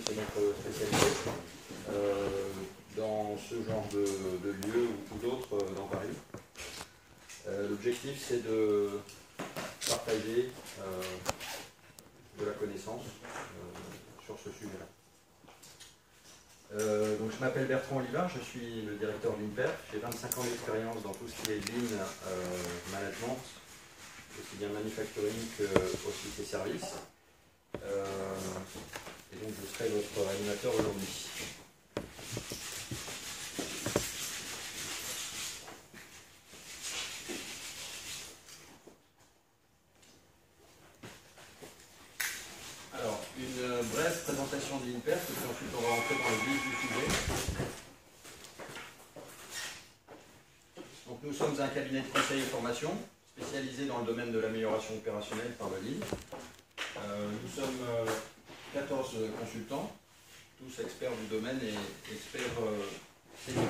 c'est notre spécialité. Dans ce genre de lieu ou d'autres dans Paris. L'objectif, c'est de partager de la connaissance sur ce sujet-là. Donc, je m'appelle Bertrand Olivard, je suis le directeur de l'INPERF. J'ai 25 ans d'expérience dans tout ce qui est Lean Management, aussi bien manufacturing que hospitality service. Et donc, je serai votre animateur aujourd'hui. Alors, une brève présentation de l'INPERF, et puis ensuite on va rentrer dans le vif du sujet. Donc, nous sommes un cabinet de conseil et formation spécialisé dans le domaine de l'amélioration opérationnelle par le Lean. Nous sommes 14 consultants, tous experts du domaine et experts seniors.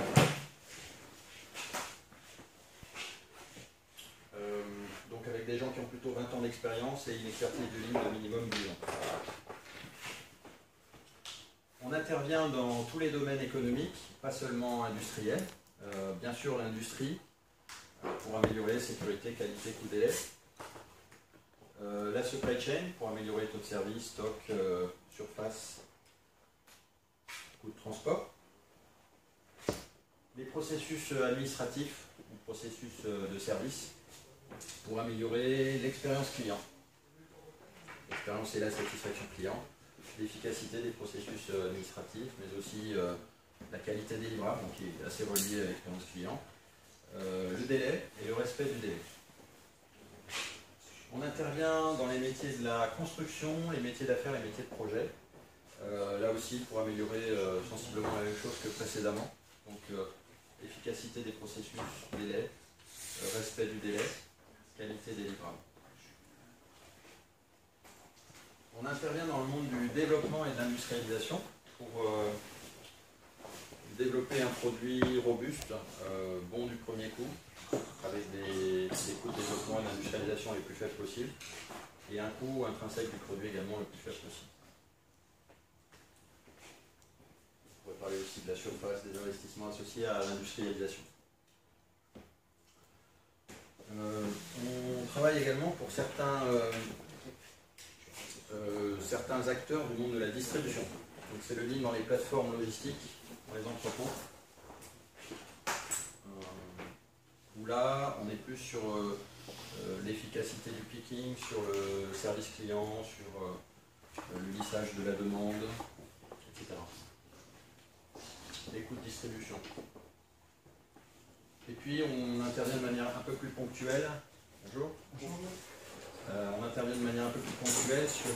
Donc avec des gens qui ont plutôt 20 ans d'expérience et une expertise du Lean de minimum 10 ans. On intervient dans tous les domaines économiques, pas seulement industriels. Bien sûr l'industrie, pour améliorer sécurité, qualité, coût, délai. La supply chain, pour améliorer taux de service, stock, surface, coût de transport. Les processus administratifs, ou processus de service, pour améliorer l'expérience client. L'expérience et la satisfaction client, l'efficacité des processus administratifs, mais aussi la qualité des livrables, donc qui est assez reliée à l'expérience client, le délai et le respect du délai. On intervient dans les métiers de la construction, les métiers d'affaires, les métiers de projet. Là aussi, pour améliorer sensiblement la même chose que précédemment. Donc, efficacité des processus, délai, respect du délai, qualité des livrables. On intervient dans le monde du développement et de l'industrialisation pour développer un produit robuste, bon du premier coup, avec des coûts de développement et d'industrialisation les plus faibles possibles, et un coût intrinsèque du produit également le plus faible possible. On pourrait parler aussi de la surface, des investissements associés à l'industrialisation. On travaille également pour certains acteurs du monde de la distribution. Donc c'est le Lean dans les plateformes logistiques, dans les entrepôts. Où là, on est plus sur l'efficacité du picking, sur le service client, sur le lissage de la demande, etc. Les coûts de distribution. Et puis, on intervient de manière un peu plus ponctuelle. Bonjour. Bonjour. On intervient de manière un peu plus ponctuelle sur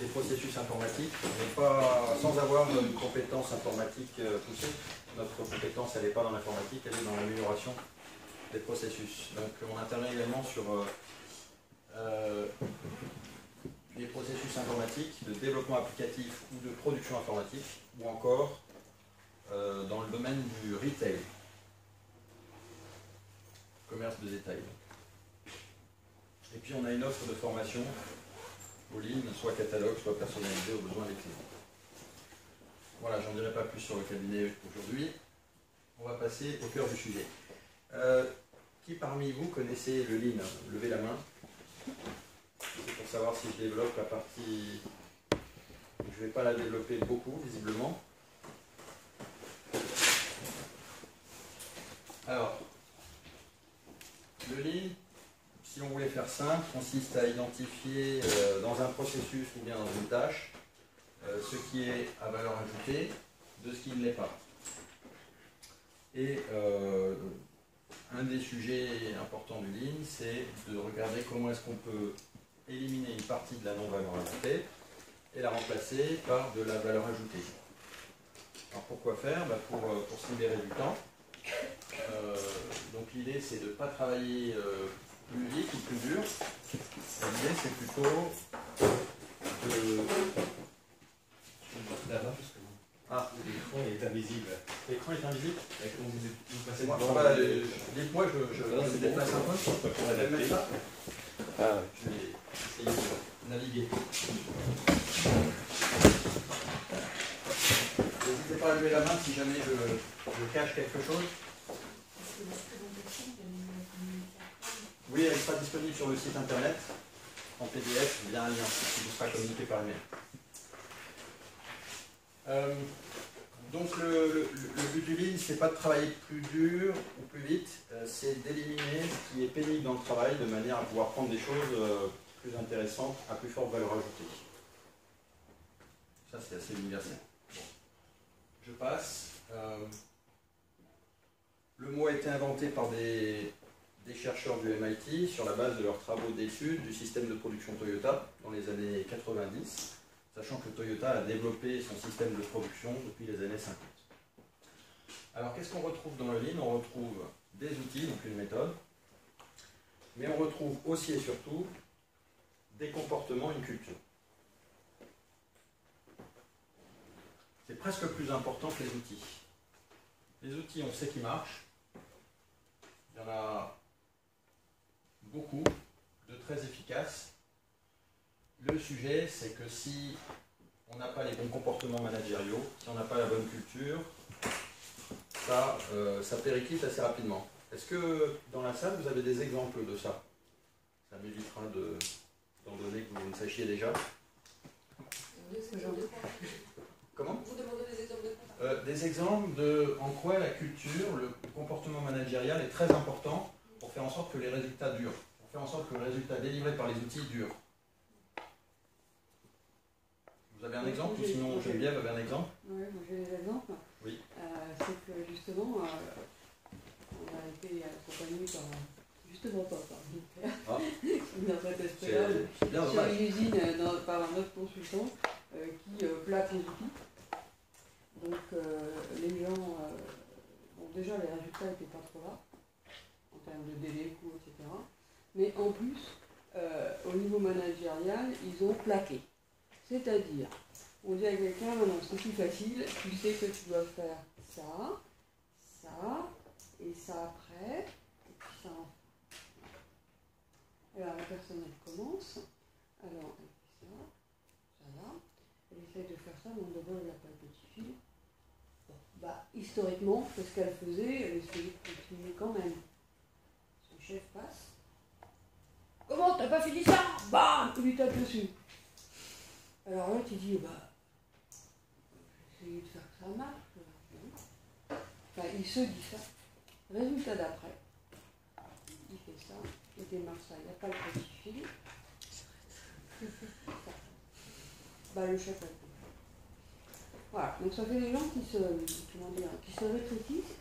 les processus informatiques, mais pas sans avoir une compétence informatique poussée. Notre compétence, elle n'est pas dans l'informatique, elle est dans l'amélioration des processus. Donc on intervient également sur les processus informatiques, de développement applicatif ou de production informatique, ou encore dans le domaine du retail, commerce de détail. Et puis on a une offre de formation au Lean, soit catalogue, soit personnalisée aux besoins des clients. Voilà, j'en dirai pas plus sur le cabinet aujourd'hui. On va passer au cœur du sujet. Qui parmi vous connaissez le Lean? Levez la main. C'est pour savoir si je développe la partie... Je ne vais pas la développer beaucoup, visiblement. Alors, le Lean, si on voulait faire simple, consiste à identifier dans un processus ou bien dans une tâche ce qui est à valeur ajoutée de ce qui ne l'est pas. Et un des sujets importants du Lean, c'est de regarder comment est-ce qu'on peut éliminer une partie de la non-valeur ajoutée et la remplacer par de la valeur ajoutée. Alors pourquoi faire? Pour se libérer du temps. Donc l'idée, c'est de ne pas travailler plus vite ou plus dur. L'idée, c'est plutôt de... Là-bas, parce que Ah, l'écran est invisible. l'écran est invisible. Vous passez Dites-moi, devant je me déplace un peu. pour Je vais mettre ça. Ah, Je vais essayer de naviguer. lever la main si jamais je cache quelque chose. Oui, elle sera disponible sur le site internet en PDF via un lien qui vous sera communiqué par email. Donc le but du lean, c'est pas de travailler plus dur ou plus vite, c'est d'éliminer ce qui est pénible dans le travail de manière à pouvoir prendre des choses plus intéressantes, à plus forte valeur ajoutée. Ça, c'est assez universel. Bon. Je passe. Le mot a été inventé par des chercheurs du MIT sur la base de leurs travaux d'études du système de production Toyota dans les années 90, sachant que Toyota a développé son système de production depuis les années 50. Alors qu'est-ce qu'on retrouve dans le Lean? On retrouve des outils, donc une méthode, mais on retrouve aussi et surtout des comportements, une culture. C'est presque plus important que les outils. Les outils, on sait qu'ils marchent. Il y en a beaucoup, de très efficaces. Le sujet, c'est que si on n'a pas les bons comportements managériaux, si on n'a pas la bonne culture, ça périclite assez rapidement. Est-ce que dans la salle, vous avez des exemples de ça? Ça m'évitera d'en donner que vous ne sachiez déjà. Comment? Vous demandez des exemples de quoi? Des exemples de en quoi la culture, le comportement managérial est très important pour faire en sorte que les résultats durent, pour faire en sorte que le résultat délivré par les outils dure. Vous avez un exemple, ou sinon Geneviève avait un exemple? Oui, moi j'ai des exemples. Oui. C'est que justement, on a été accompagné par, justement pas par mon père, qui n'a pas testé là, sur une usine par un autre consultant qui plaque les outils. Donc les gens, bon déjà les résultats n'étaient pas trop là, en termes de délai, coût, etc. Mais en plus, au niveau managérial, ils ont plaqué. C'est-à-dire, on dit à quelqu'un, non, c'est plus facile, tu sais que tu dois faire ça, ça, et ça après, et puis ça en fait. Alors la personne, elle commence, alors elle fait ça là, elle essaye de faire ça, mais d'abord elle n'a pas le petit fil. Bon, bah, historiquement, c'est ce qu'elle faisait, elle essayait de continuer quand même. Son chef passe. Comment, t'as pas fini ça? Bam! Il lui tape dessus. Alors là, tu dis, bah, j'ai essayé de faire que ça marche. Enfin, il se dit ça. Résultat d'après, il fait ça, il démarre ça, il n'y a pas le petit fil. Bah, le chef a fait. Voilà, donc ça fait des gens qui se rétrécissent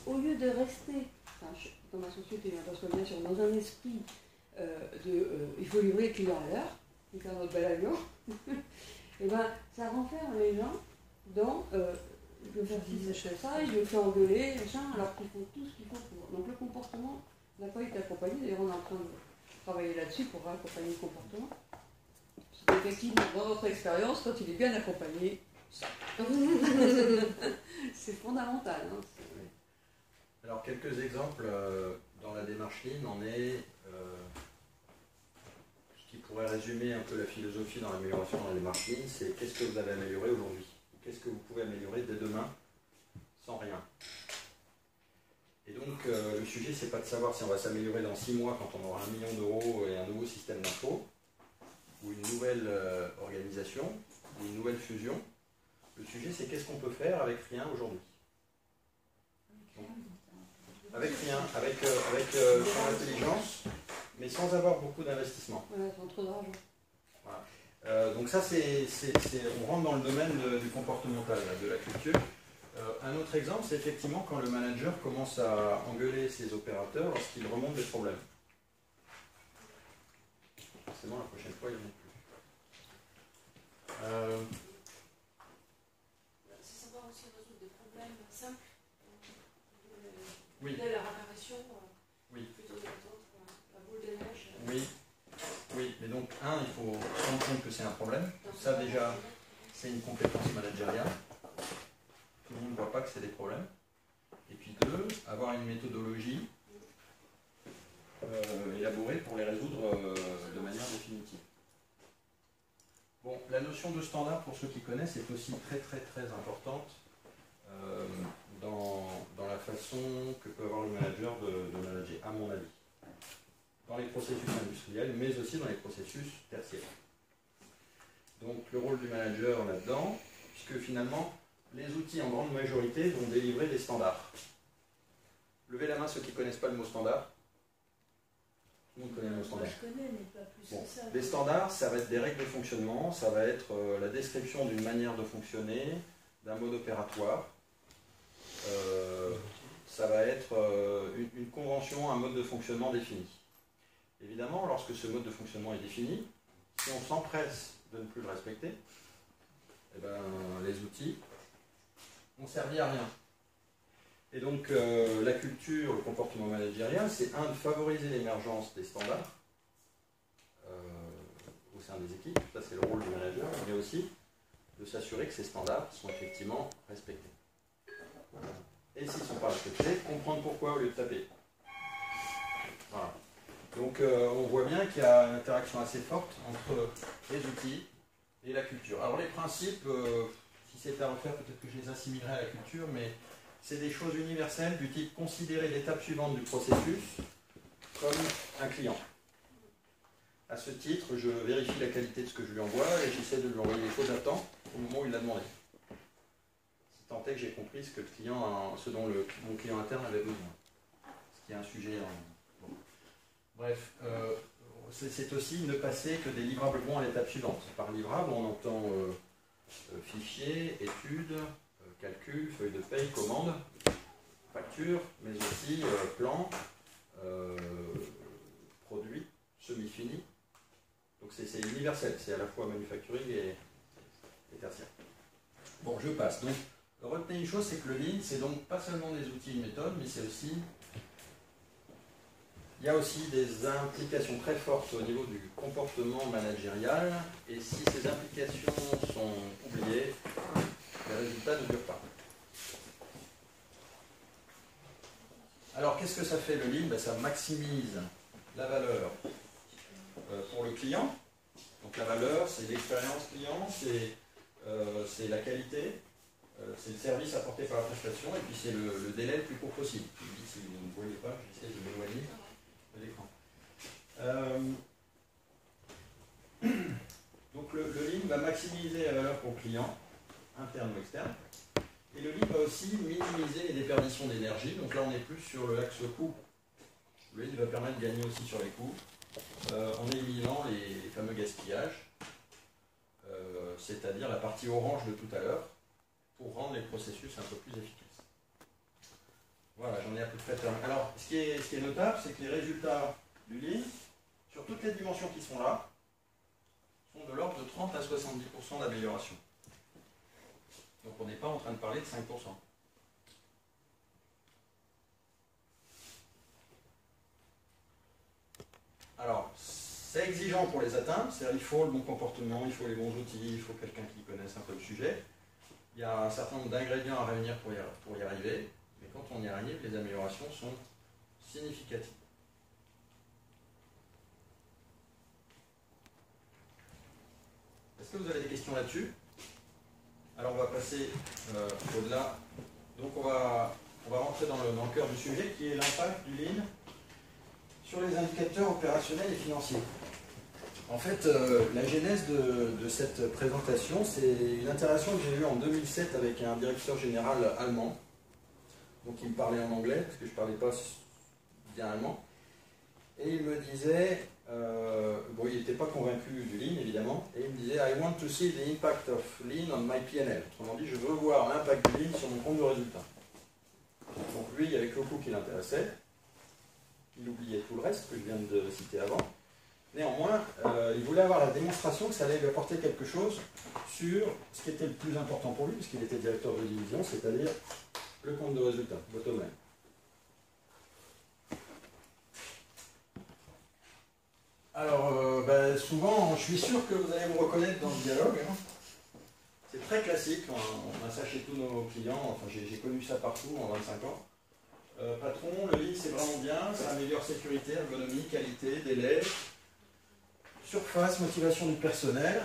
au lieu de rester, enfin, dans ma société, parce que bien sûr, dans un esprit il faut livrer le client à l'heure, et faire notre bel avion, et ben ça renferme les gens dans je veux faire ci, je fais ça, et je me fais engueuler, machin, alors qu'ils font tout ce qu'il faut pour. Donc le comportement n'a pas été accompagné, d'ailleurs on est en train de travailler là-dessus pour accompagner le comportement. Parce qu'effectivement, dans notre expérience, quand il est bien accompagné, ça. C'est fondamental. Hein, Alors quelques exemples dans la démarche Lean, on est ce qui pourrait résumer un peu la philosophie dans l'amélioration dans la démarche Lean, c'est qu'est-ce que vous avez amélioré aujourd'hui? Qu'est-ce que vous pouvez améliorer dès demain sans rien? Et donc le sujet, c'est pas de savoir si on va s'améliorer dans 6 mois quand on aura 1 million d'euros et un nouveau système d'info, ou une nouvelle organisation, ou une nouvelle fusion. Le sujet, c'est qu'est-ce qu'on peut faire avec rien aujourd'hui. Avec rien, avec son intelligence, mais sans avoir beaucoup d'investissement. Voilà, sans trop d'argent. Voilà. Donc ça, on rentre dans le domaine du comportemental, là, de la culture. Un autre exemple, c'est effectivement quand le manager commence à engueuler ses opérateurs lorsqu'ils remontent des problèmes. Forcément, la prochaine fois, ils ne vont plus. C'est savoir aussi résoudre des problèmes simples. Oui. Dès leur apparition, Oui. plutôt que d'autres, la boule de neige. Oui. Oui, mais donc, il faut se rendre compte que c'est un problème. Ça, déjà, c'est une compétence managériale. Tout le monde ne voit pas que c'est des problèmes. Et puis 2, avoir une méthodologie élaborée pour les résoudre de manière définitive. Bon, la notion de standard, pour ceux qui connaissent, est aussi très très très importante façon que peut avoir le manager de manager, à mon avis. Dans les processus industriels, mais aussi dans les processus tertiaires. Donc le rôle du manager là-dedans, puisque finalement, les outils en grande majorité vont délivrer des standards. Levez la main ceux qui ne connaissent pas le mot standard. Tout le monde connaît le mot standard. Moi, je connais, mais pas plus Bon. que ça. Les standards, ça va être des règles de fonctionnement, ça va être la description d'une manière de fonctionner, d'un mode opératoire. Ça va être une convention, un mode de fonctionnement défini. Évidemment, lorsque ce mode de fonctionnement est défini, si on s'empresse de ne plus le respecter, eh ben, les outils n'ont servi à rien. Et donc, la culture, le comportement managérial, c'est de favoriser l'émergence des standards au sein des équipes, ça c'est le rôle du manager, mais aussi de s'assurer que ces standards sont effectivement respectés. Et s'ils ne sont pas respectés, comprendre pourquoi au lieu de taper. Voilà. Donc on voit bien qu'il y a une interaction assez forte entre les outils et la culture. Alors les principes, si c'était à refaire, peut-être que je les assimilerais à la culture, mais c'est des choses universelles du type considérer l'étape suivante du processus comme un client. À ce titre, je vérifie la qualité de ce que je lui envoie et j'essaie de lui envoyer les choses à temps au moment où il l'a demandé. Si tant est que j'ai compris ce que le client, ce dont mon client interne avait besoin. Ce qui est un sujet. Bon. Bref, c'est aussi ne passer que des livrables bons à l'étape suivante. Par livrable, on entend fichier, étude, calcul, feuille de paye, commande, facture, mais aussi plan, produit, semi-fini. Donc c'est universel, c'est à la fois manufacturing et tertiaire. Bon, je passe. Donc, retenez une chose, c'est que le Lean, c'est donc pas seulement des outils et une méthode, mais c'est aussi... Il y a aussi des implications très fortes au niveau du comportement managérial, et si ces implications sont oubliées, les résultats ne durent pas. Alors, qu'est-ce que ça fait le Lean? Ça maximise la valeur pour le client. Donc la valeur, c'est l'expérience client, c'est la qualité, c'est le service apporté par la prestation, et puis c'est le délai le plus court possible. Si vous ne voyez pas, j'essaie de m'éloigner de l'écran. Donc le Lean va maximiser la valeur pour le client, interne ou externe. Et le Lean va aussi minimiser les déperditions d'énergie. Donc là, on est plus sur l'axe coût. Le Lean va permettre de gagner aussi sur les coûts, en éliminant les fameux gaspillages, c'est-à-dire la partie orange de tout à l'heure, pour rendre les processus un peu plus efficaces. Voilà, j'en ai à peu près terminé. Alors, ce qui est notable, c'est que les résultats du Lean, sur toutes les dimensions qui sont là, sont de l'ordre de 30 à 70% d'amélioration. Donc on n'est pas en train de parler de 5%. Alors, c'est exigeant pour les atteindre, c'est-à-dire il faut le bon comportement, il faut les bons outils, il faut quelqu'un qui connaisse un peu le sujet. Il y a un certain nombre d'ingrédients à réunir pour y arriver, mais quand on y arrive, les améliorations sont significatives. Est-ce que vous avez des questions là-dessus? Alors on va passer au-delà. Donc on va rentrer dans le cœur du sujet qui est l'impact du Lean sur les indicateurs opérationnels et financiers. En fait, la genèse de cette présentation, c'est une interaction que j'ai eue en 2007 avec un directeur général allemand. Donc il me parlait en anglais, parce que je ne parlais pas bien allemand. Et il me disait, bon, il n'était pas convaincu du Lean évidemment, et il me disait I want to see the impact of Lean on my PNL. Autrement dit, je veux voir l'impact du Lean sur mon compte de résultat. Donc lui, il n'y avait que le coût qui l'intéressait. Il oubliait tout le reste que je viens de citer avant. Néanmoins, il voulait avoir la démonstration que ça allait lui apporter quelque chose sur ce qui était le plus important pour lui, puisqu'il était directeur de division, c'est-à-dire le compte de résultat, bottom line. Alors, souvent, je suis sûr que vous allez vous reconnaître dans le dialogue. Hein. C'est très classique, on a ça chez tous nos clients, enfin j'ai connu ça partout en 25 ans. Patron, le Lean c'est vraiment bien, ça améliore sécurité, ergonomie, qualité, délai, surface, motivation du personnel.